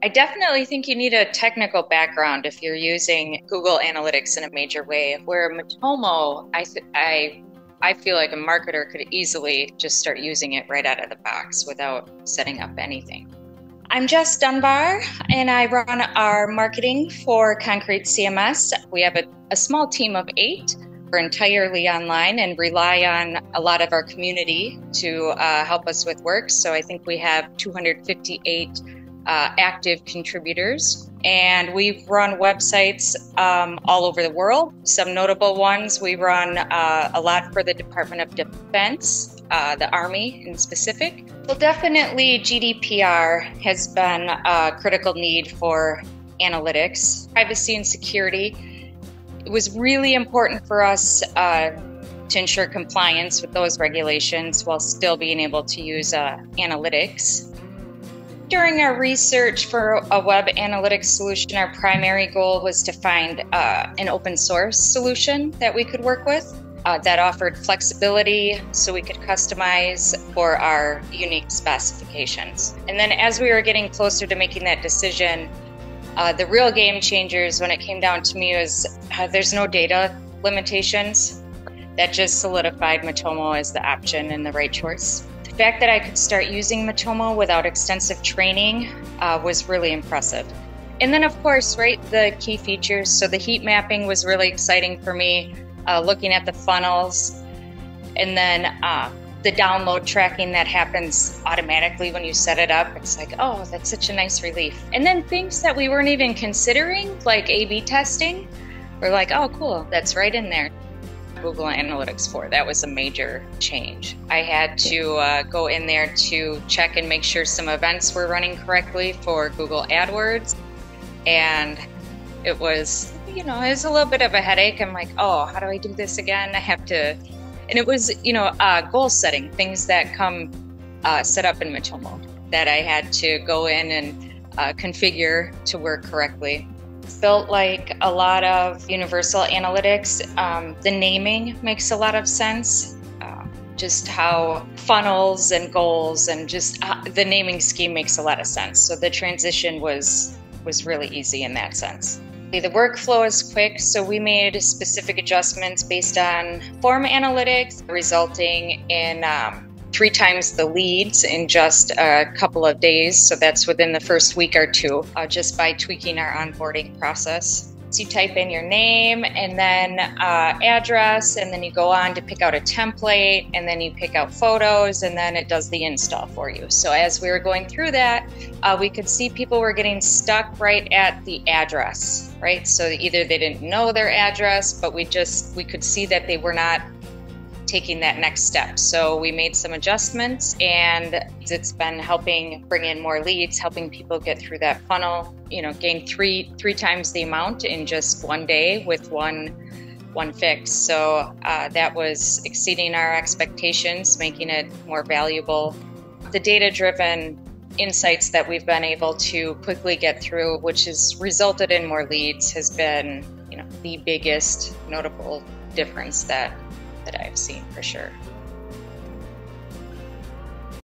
I definitely think you need a technical background if you're using Google Analytics in a major way. Where Matomo, I feel like a marketer could easily just start using it right out of the box without setting up anything. I'm Jess Dunbar, and I run our marketing for Concrete CMS. We have a small team of 8. We're entirely online and rely on a lot of our community to help us with work. So I think we have 258 active contributors, and we run websites all over the world. Some notable ones, we run a lot for the Department of Defense, the Army in specific. Well, definitely GDPR has been a critical need for analytics. Privacy and security. It was really important for us to ensure compliance with those regulations while still being able to use analytics. During our research for a web analytics solution, our primary goal was to find an open source solution that we could work with that offered flexibility so we could customize for our unique specifications. And then as we were getting closer to making that decision, the real game changers when it came down to me was there's no data limitations. That just solidified Matomo as the option and the right choice. The fact that I could start using Matomo without extensive training was really impressive. And then, of course, right, the key features. So the heat mapping was really exciting for me, looking at the funnels, and then the download tracking that happens automatically when you set it up. It's like, oh, that's such a nice relief. And then things that we weren't even considering, like A/B testing, we're like, oh, cool, that's right in there. Google Analytics 4, that was a major change. I had to go in there to check and make sure some events were running correctly for Google AdWords. And it was, it was a little bit of a headache. I'm like, oh, how do I do this again? I have to, and it was, goal setting, things that come set up in Matomo that I had to go in and configure to work correctly. Built like a lot of universal analytics. The naming makes a lot of sense. Just how funnels and goals and just the naming scheme makes a lot of sense. So the transition was really easy in that sense. The workflow is quick, so we made specific adjustments based on form analytics, resulting in 3 times the leads in just a couple of days. So that's within the first week or 2, just by tweaking our onboarding process. So you type in your name and then address, and then you go on to pick out a template, and then you pick out photos, and then it does the install for you. So as we were going through that, we could see people were getting stuck right at the address, right? So either they didn't know their address, but we could see that they were not taking that next step. So we made some adjustments, and it's been helping bring in more leads, helping people get through that funnel, gain three times the amount in just one day with one fix. So that was exceeding our expectations, making it more valuable. The data-driven insights that we've been able to quickly get through, which has resulted in more leads, has been, the biggest notable difference that I've seen for sure.